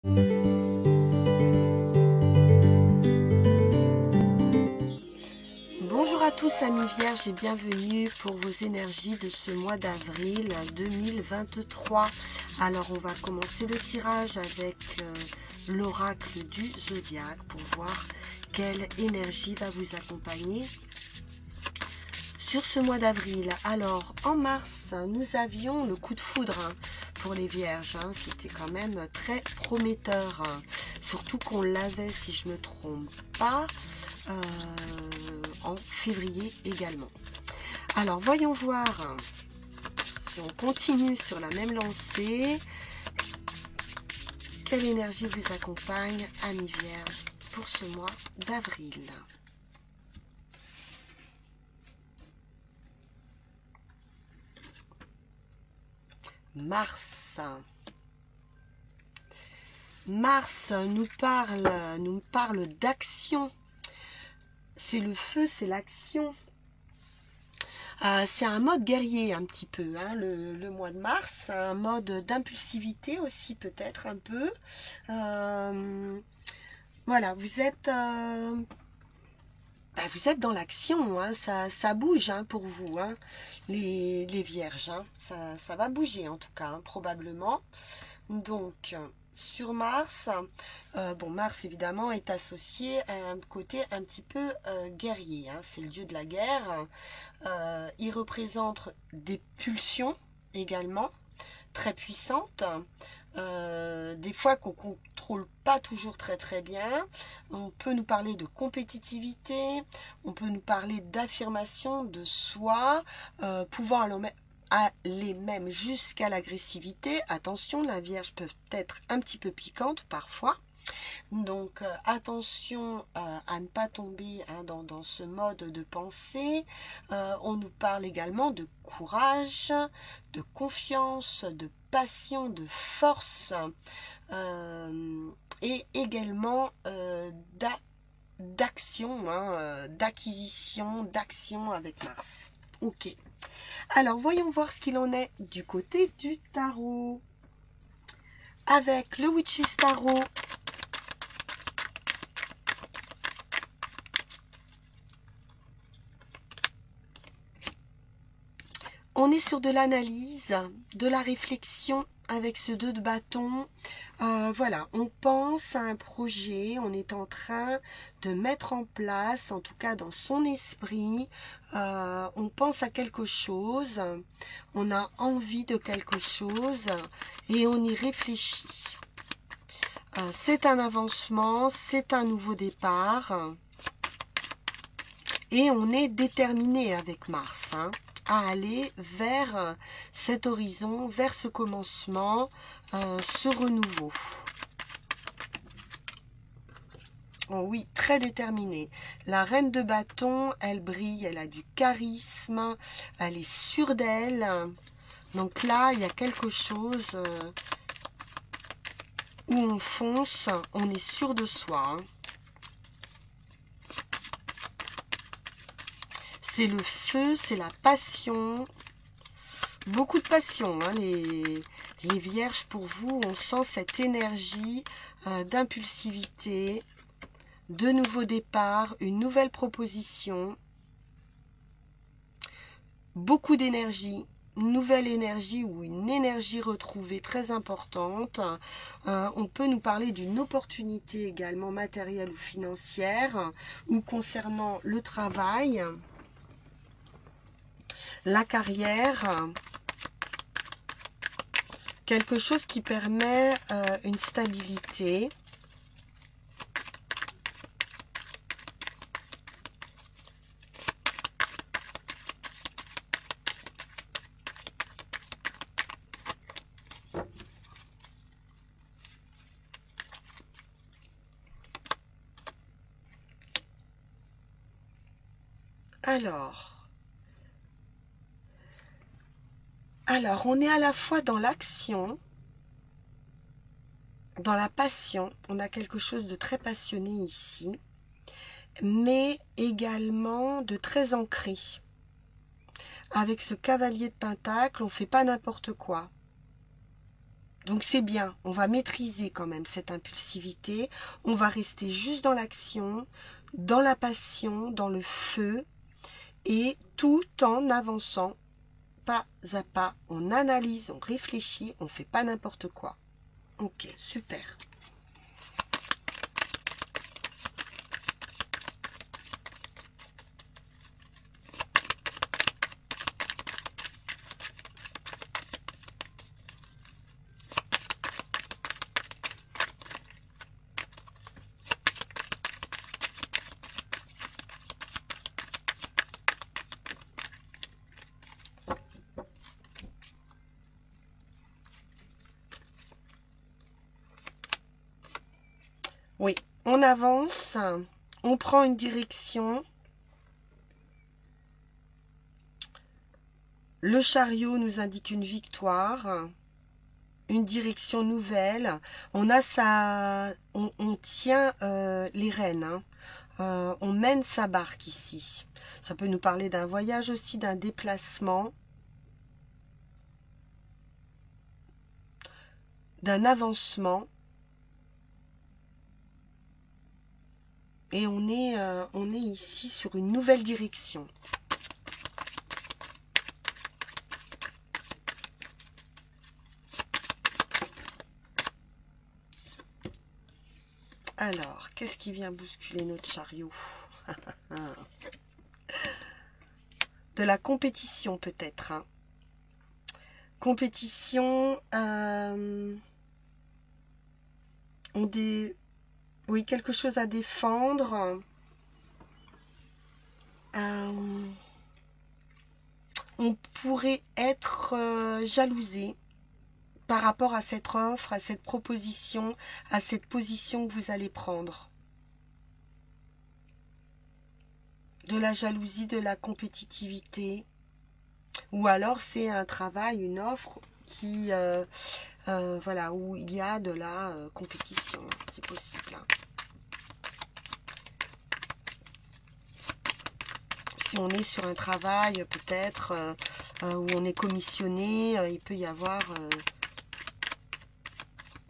Bonjour à tous amis vierges et bienvenue pour vos énergies de ce mois d'avril 2023. Alors on va commencer le tirage avec l'oracle du zodiaque pour voir quelle énergie va vous accompagner sur ce mois d'avril. Alors en mars nous avions le coup de foudre pour les vierges, c'était quand même très prometteur, surtout qu'on l'avait, si je ne me trompe pas, en février également. Alors voyons voir si on continue sur la même lancée. Quelle énergie vous accompagne, amis vierges, pour ce mois d'avril? Mars. Mars nous parle d'action. C'est le feu, c'est l'action. C'est un mode guerrier un petit peu, le mois de mars. Un mode d'impulsivité aussi peut-être un peu. Voilà, vous êtes dans l'action, ça bouge pour vous, les vierges. Ça va bouger en tout cas, probablement. Donc, sur Mars, bon, Mars évidemment est associé à un côté un petit peu guerrier. C'est le dieu de la guerre. Il représente des pulsions également, très puissantes. Des fois qu'on ne contrôle pas toujours très bien. On peut nous parler de compétitivité, on peut nous parler d'affirmation de soi, pouvant aller même jusqu'à l'agressivité. Attention, la Vierge peut être un petit peu piquante parfois. Donc attention à ne pas tomber dans ce mode de pensée. On nous parle également de courage, de confiance, de passion, de force et également d'action, d'acquisition, d'action avec Mars. Ok. Alors voyons voir ce qu'il en est du côté du tarot. Avec le Witch's Tarot. On est sur de l'analyse, de la réflexion avec ce 2 de bâton. Voilà, on pense à un projet, on est en train de mettre en place, en tout cas dans son esprit, on pense à quelque chose, on a envie de quelque chose et on y réfléchit. C'est un avancement, c'est un nouveau départ et on est déterminé avec Mars, à aller vers cet horizon, vers ce commencement, ce renouveau. Oh oui, très déterminée. La reine de bâton, elle brille, elle a du charisme, elle est sûre d'elle. Donc là, il y a quelque chose où on fonce, on est sûr de soi. C'est le feu, c'est la passion. Beaucoup de passion, les vierges, pour vous, on sent cette énergie d'impulsivité, de nouveau départ, une nouvelle proposition, beaucoup d'énergie, nouvelle énergie ou une énergie retrouvée très importante. On peut nous parler d'une opportunité également matérielle ou financière ou concernant le travail, la carrière, quelque chose qui permet une stabilité. Alors, on est à la fois dans l'action, dans la passion, on a quelque chose de très passionné ici, mais également de très ancré. Avec ce cavalier de pentacle, on ne fait pas n'importe quoi. Donc c'est bien, on va maîtriser quand même cette impulsivité, on va rester juste dans l'action, dans la passion, dans le feu, et tout en avançant pas à pas, on analyse, on réfléchit, on fait pas n'importe quoi. Ok, super. Oui, on avance, on prend une direction. Le chariot nous indique une victoire, une direction nouvelle. On a on tient les rênes, hein. On mène sa barque ici. Ça peut nous parler d'un voyage aussi, d'un déplacement, d'un avancement. Et on est ici sur une nouvelle direction. Alors, qu'est-ce qui vient bousculer notre chariot? De la compétition peut-être, hein. Compétition, oui, quelque chose à défendre. On pourrait être jalousé par rapport à cette offre, à cette proposition, à cette position que vous allez prendre. De la jalousie, de la compétitivité. Ou alors c'est un travail, une offre qui, voilà, où il y a de la compétition. C'est possible, hein. Si on est sur un travail peut-être où on est commissionné, il peut y avoir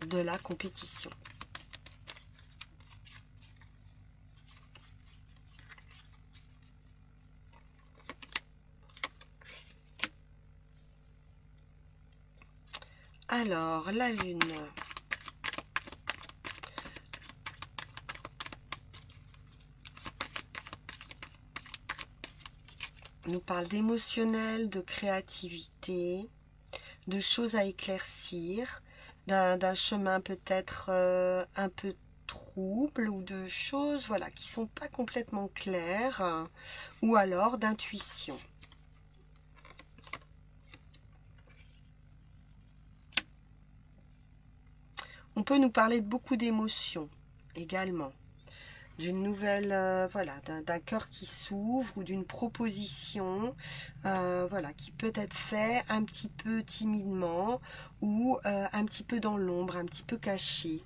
de la compétition. Alors, la lune. Nous parle d'émotionnel, de créativité, de choses à éclaircir, d'un chemin peut-être un peu trouble ou de choses voilà, qui ne sont pas complètement claires, ou alors d'intuition. On peut nous parler de beaucoup d'émotions également, d'une nouvelle, voilà, d'un cœur qui s'ouvre ou d'une proposition, voilà, qui peut être fait un petit peu timidement ou un petit peu dans l'ombre, un petit peu caché.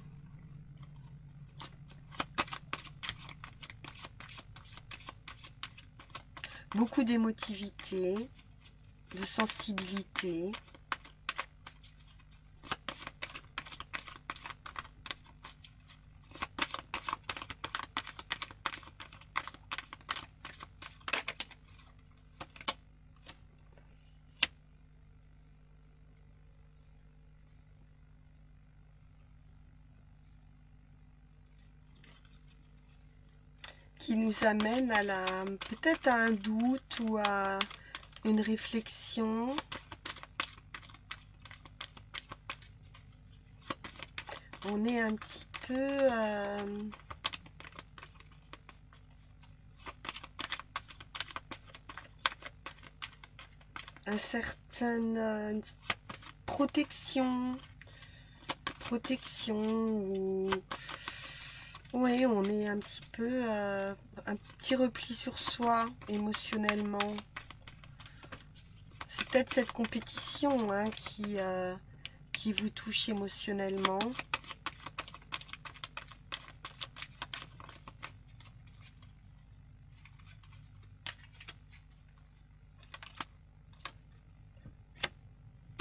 Beaucoup d'émotivité, de sensibilité. Qui nous amène à peut-être à un doute ou à une réflexion. On est un petit peu un certain protection ou oui, on est un petit peu un petit repli sur soi émotionnellement. C'est peut-être cette compétition hein, qui vous touche émotionnellement.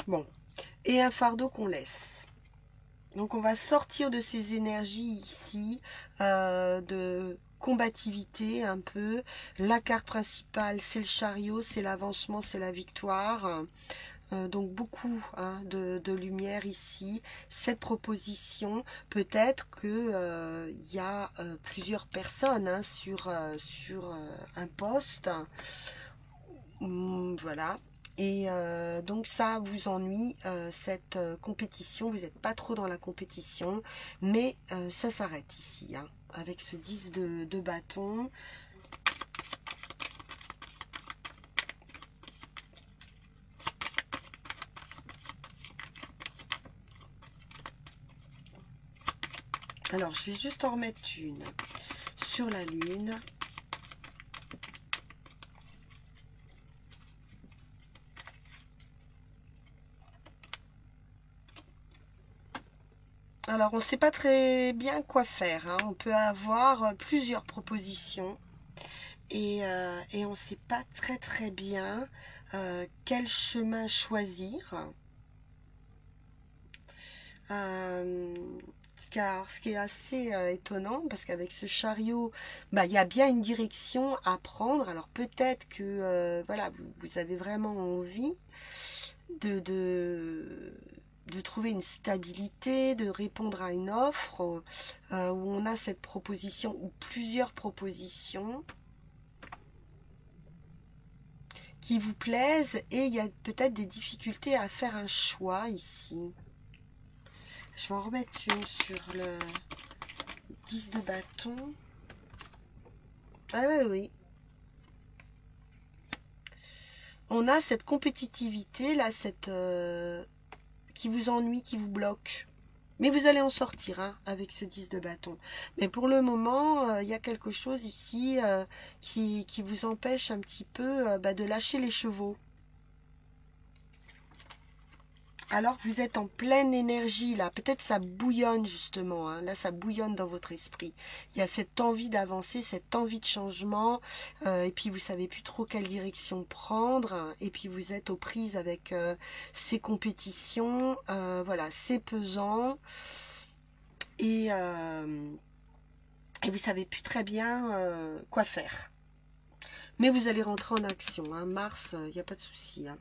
Bon, et un fardeau qu'on laisse. Donc on va sortir de ces énergies ici, de combativité un peu. La carte principale, c'est le chariot, c'est l'avancement, c'est la victoire. Donc beaucoup hein, de lumière ici. Cette proposition, peut-être que y a plusieurs personnes hein, sur un poste. Voilà. Et donc ça vous ennuie, cette compétition, vous n'êtes pas trop dans la compétition, mais ça s'arrête ici, hein, avec ce 10 de bâton. Alors je vais juste en remettre une sur la lune. Alors on ne sait pas très bien quoi faire, hein. On peut avoir plusieurs propositions. Et on ne sait pas très bien quel chemin choisir. Euh, ce qui est assez étonnant, parce qu'avec ce chariot, bah, il y a bien une direction à prendre. Alors peut-être que voilà, vous avez vraiment envie de, de, de trouver une stabilité, de répondre à une offre où on a cette proposition ou plusieurs propositions qui vous plaisent, et il y a peut-être des difficultés à faire un choix ici. Je vais en remettre une sur le 10 de bâton. Ah oui, oui. On a cette compétitivité là, qui vous ennuie, qui vous bloque. Mais vous allez en sortir hein, avec ce 10 de bâton. Mais pour le moment, il y a quelque chose ici qui vous empêche un petit peu de lâcher les chevaux. Alors que vous êtes en pleine énergie là, peut-être ça bouillonne justement, hein. Là ça bouillonne dans votre esprit. Il y a cette envie d'avancer, cette envie de changement, et puis vous savez plus trop quelle direction prendre, hein. Et puis vous êtes aux prises avec ces compétitions, voilà, c'est pesant, et, euh, et vous savez plus très bien quoi faire. Mais vous allez rentrer en action, hein. Mars, il n'y a pas de souci, hein.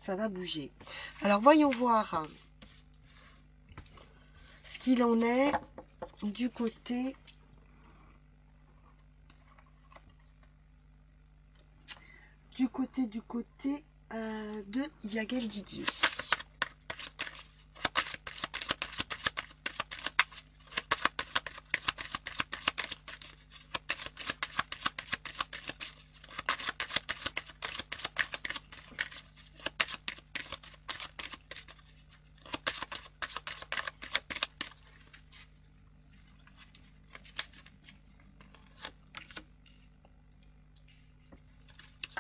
Ça va bouger. Alors voyons voir ce qu'il en est du côté de Yael Didier.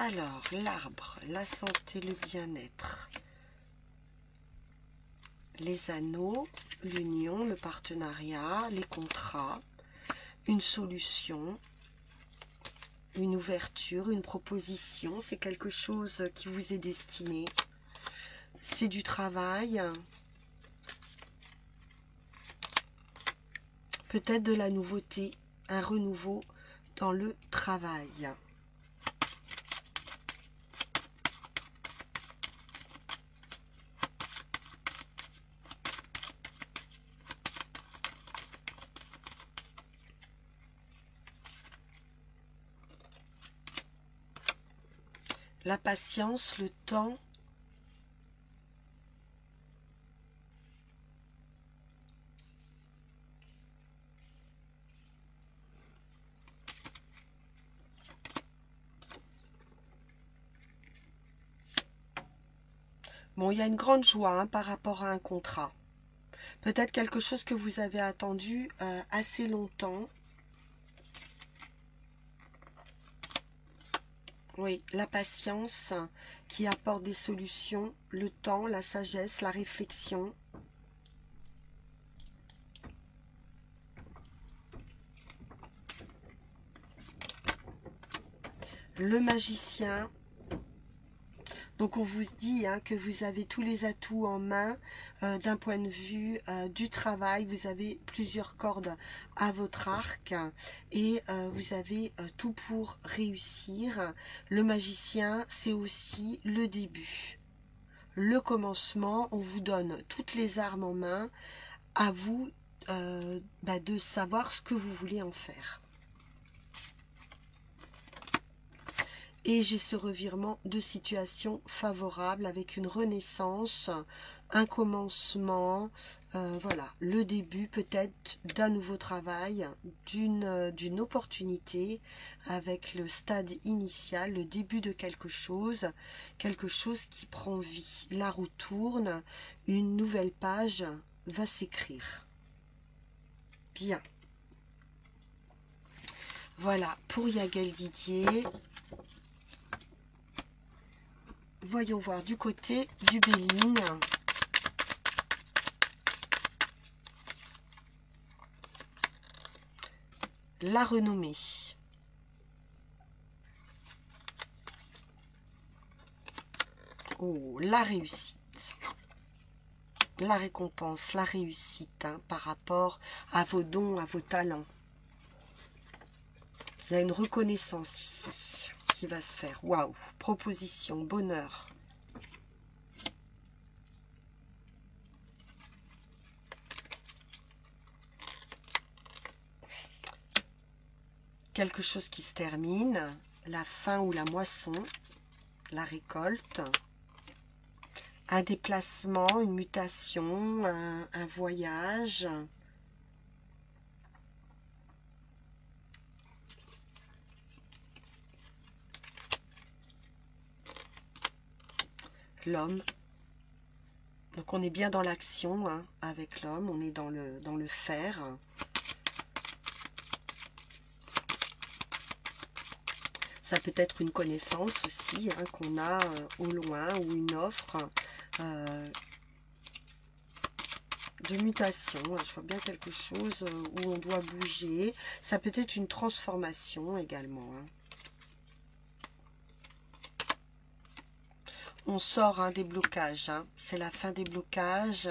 Alors, l'arbre, la santé, le bien-être, les anneaux, l'union, le partenariat, les contrats, une solution, une ouverture, une proposition, c'est quelque chose qui vous est destiné. C'est du travail, peut-être de la nouveauté, un renouveau dans le travail. La patience, le temps. Bon, il y a une grande joie hein, par rapport à un contrat. Peut-être quelque chose que vous avez attendu assez longtemps. Oui, la patience qui apporte des solutions, le temps, la sagesse, la réflexion. Le magicien. Donc on vous dit hein, que vous avez tous les atouts en main d'un point de vue du travail. Vous avez plusieurs cordes à votre arc et vous avez tout pour réussir. Le magicien, c'est aussi le début, le commencement. On vous donne toutes les armes en main. À vous de savoir ce que vous voulez en faire. Et j'ai ce revirement de situation favorable avec une renaissance, un commencement, voilà, le début peut-être d'un nouveau travail, d'une opportunité avec le stade initial, le début de quelque chose qui prend vie. La roue tourne, une nouvelle page va s'écrire. Bien. Voilà pour Yael Didier. Voyons voir du côté du Béline. La renommée. Oh, la réussite. La récompense, la réussite hein, par rapport à vos dons, à vos talents. Il y a une reconnaissance ici qui va se faire. Waouh, proposition, bonheur. Quelque chose qui se termine, la fin ou la moisson, la récolte, un déplacement, une mutation, un voyage. L'homme. Donc on est bien dans l'action hein, avec l'homme, on est dans le faire. Ça peut être une connaissance aussi hein, qu'on a au loin ou une offre de mutation. Je vois bien quelque chose où on doit bouger. Ça peut être une transformation également. Hein. On sort hein, des blocages. Hein. C'est la fin des blocages.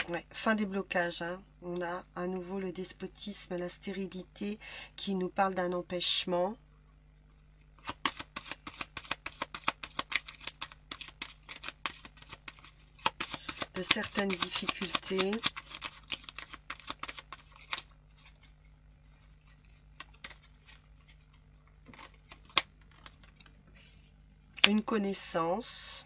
Ouais, fin des blocages. Hein. On a à nouveau le despotisme, la stérilité qui nous parle d'un empêchement. De certaines difficultés. Une connaissance.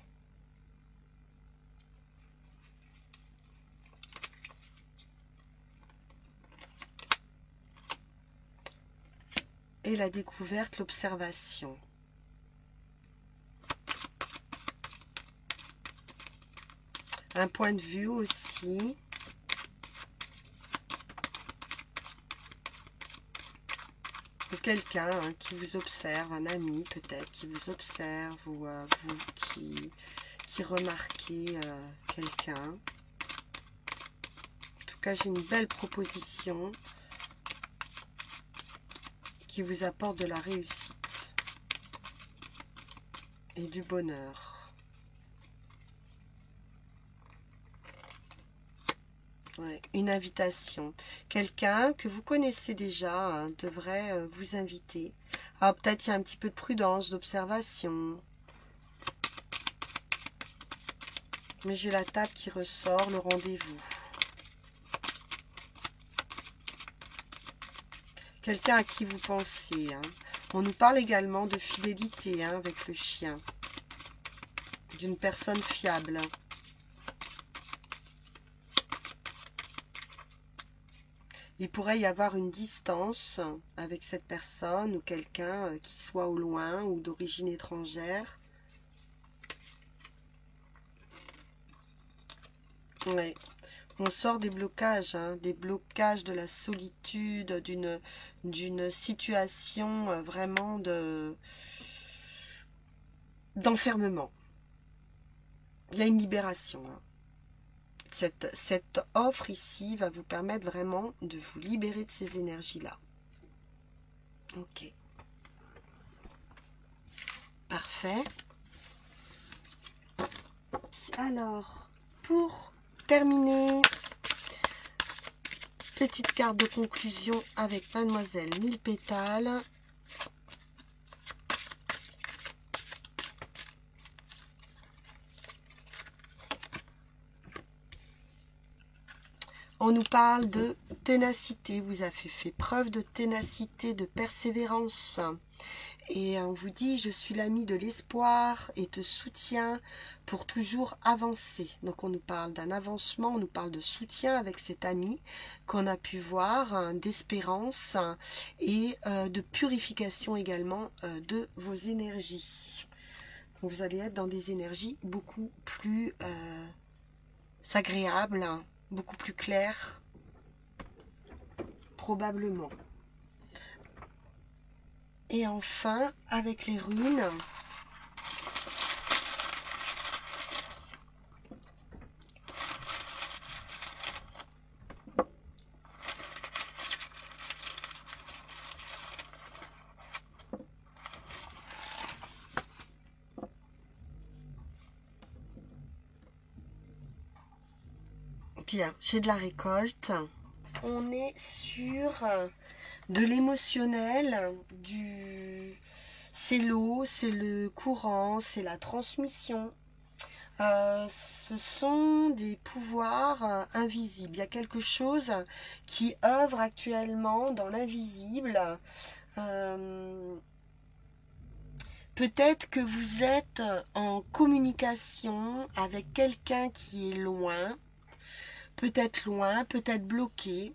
Et la découverte, l'observation. Un point de vue aussi. De quelqu'un hein, qui vous observe, un ami peut-être qui vous observe ou vous qui remarquez quelqu'un. En tout cas, j'ai une belle proposition qui vous apporte de la réussite et du bonheur. Ouais, une invitation. Quelqu'un que vous connaissez déjà hein, devrait vous inviter. Alors peut-être il y a un petit peu de prudence, d'observation. Mais j'ai la table qui ressort, le rendez-vous. Quelqu'un à qui vous pensez. Hein. On nous parle également de fidélité hein, avec le chien. D'une personne fiable. Il pourrait y avoir une distance avec cette personne ou quelqu'un qui soit au loin ou d'origine étrangère. Ouais. On sort des blocages, hein, des blocages de la solitude, d'une situation vraiment d'enfermement. Il y a une libération. Hein. Cette offre ici va vous permettre vraiment de vous libérer de ces énergies-là. Ok. Parfait. Alors, pour terminer, petite carte de conclusion avec Mademoiselle Mille Pétales. On nous parle de ténacité. Vous avez fait preuve de ténacité, de persévérance. Et on vous dit, je suis l'ami de l'espoir et te soutiens pour toujours avancer. Donc on nous parle d'un avancement, on nous parle de soutien avec cet ami qu'on a pu voir, hein, d'espérance et de purification également de vos énergies. Donc vous allez être dans des énergies beaucoup plus agréables, hein, beaucoup plus claires, probablement. Et enfin, avec les runes, bien, j'ai de la récolte. On est sur de l'émotionnel, c'est l'eau, c'est le courant, c'est la transmission. Ce sont des pouvoirs invisibles. Il y a quelque chose qui œuvre actuellement dans l'invisible. Peut-être que vous êtes en communication avec quelqu'un qui est loin, peut-être bloqué,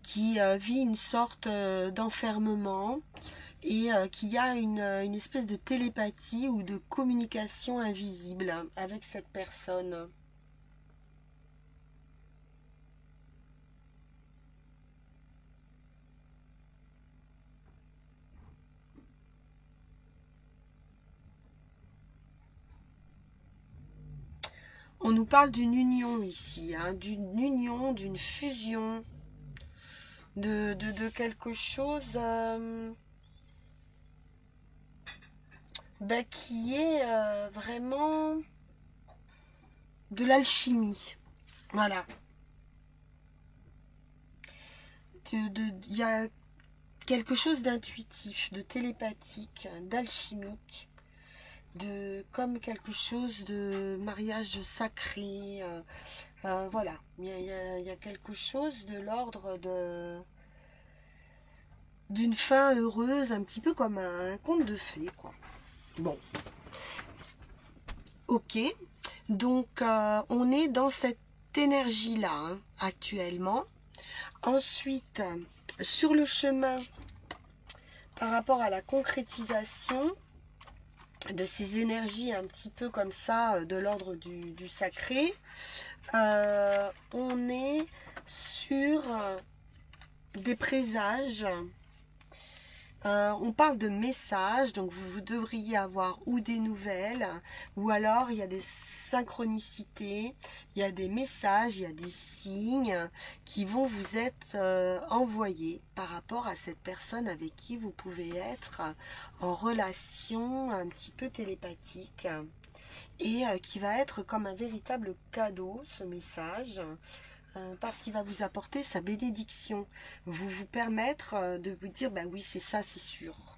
qui vit une sorte d'enfermement et qui a une espèce de télépathie ou de communication invisible avec cette personne. On nous parle d'une union ici, hein, d'une union, d'une fusion, de quelque chose qui est vraiment de l'alchimie. Voilà. Il y a quelque chose d'intuitif, de télépathique, d'alchimique, comme quelque chose de mariage sacré. Voilà, il y a quelque chose de l'ordre d'une fin heureuse, un petit peu comme un conte de fées, quoi. Bon, ok, donc on est dans cette énergie-là hein, actuellement. Ensuite, sur le chemin, par rapport à la concrétisation de ces énergies un petit peu comme ça, de l'ordre du sacré, on est sur des présages. On parle de messages, donc vous devriez avoir ou des nouvelles, ou alors il y a des synchronicités, il y a des messages, il y a des signes qui vont vous être envoyés par rapport à cette personne avec qui vous pouvez être en relation un petit peu télépathique et qui va être comme un véritable cadeau, ce message. Parce qu'il va vous apporter sa bénédiction, vous permettre de vous dire, ben oui, c'est ça, c'est sûr.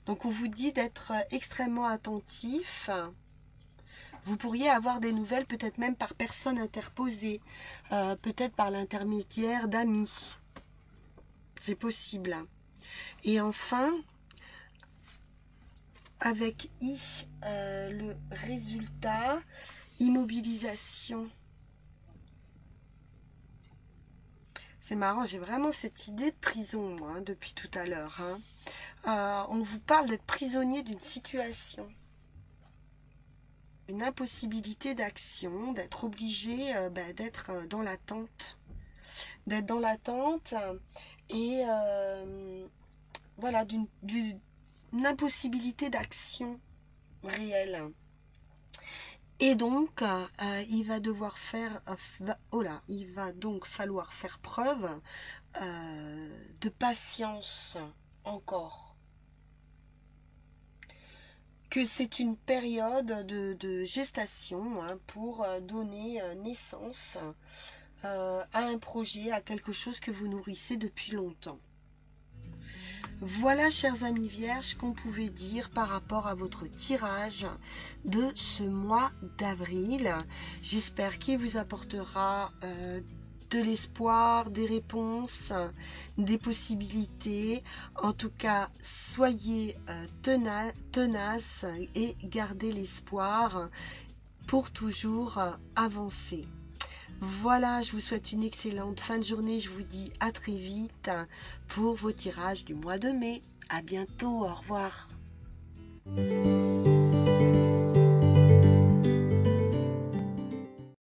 Donc on vous dit d'être extrêmement attentif. Vous pourriez avoir des nouvelles, peut-être même par personne interposée, peut-être par l'intermédiaire d'amis. C'est possible. Et enfin, avec le résultat, immobilisation. C'est marrant, j'ai vraiment cette idée de prison, moi, hein, depuis tout à l'heure. Hein. On vous parle d'être prisonnier d'une situation. Une impossibilité d'action, d'être obligé d'être dans l'attente. D'être dans l'attente et voilà, d'une impossibilité d'action réel. Et donc, il va devoir faire, il va donc falloir faire preuve de patience encore. Que c'est une période de gestation hein, pour donner naissance à un projet, à quelque chose que vous nourrissez depuis longtemps. Voilà, chers amis vierges, qu'on pouvait dire par rapport à votre tirage de ce mois d'avril. J'espère qu'il vous apportera de l'espoir, des réponses, des possibilités. En tout cas, soyez tenaces et gardez l'espoir pour toujours avancer. Voilà, je vous souhaite une excellente fin de journée. Je vous dis à très vite pour vos tirages du mois de mai. À bientôt, au revoir.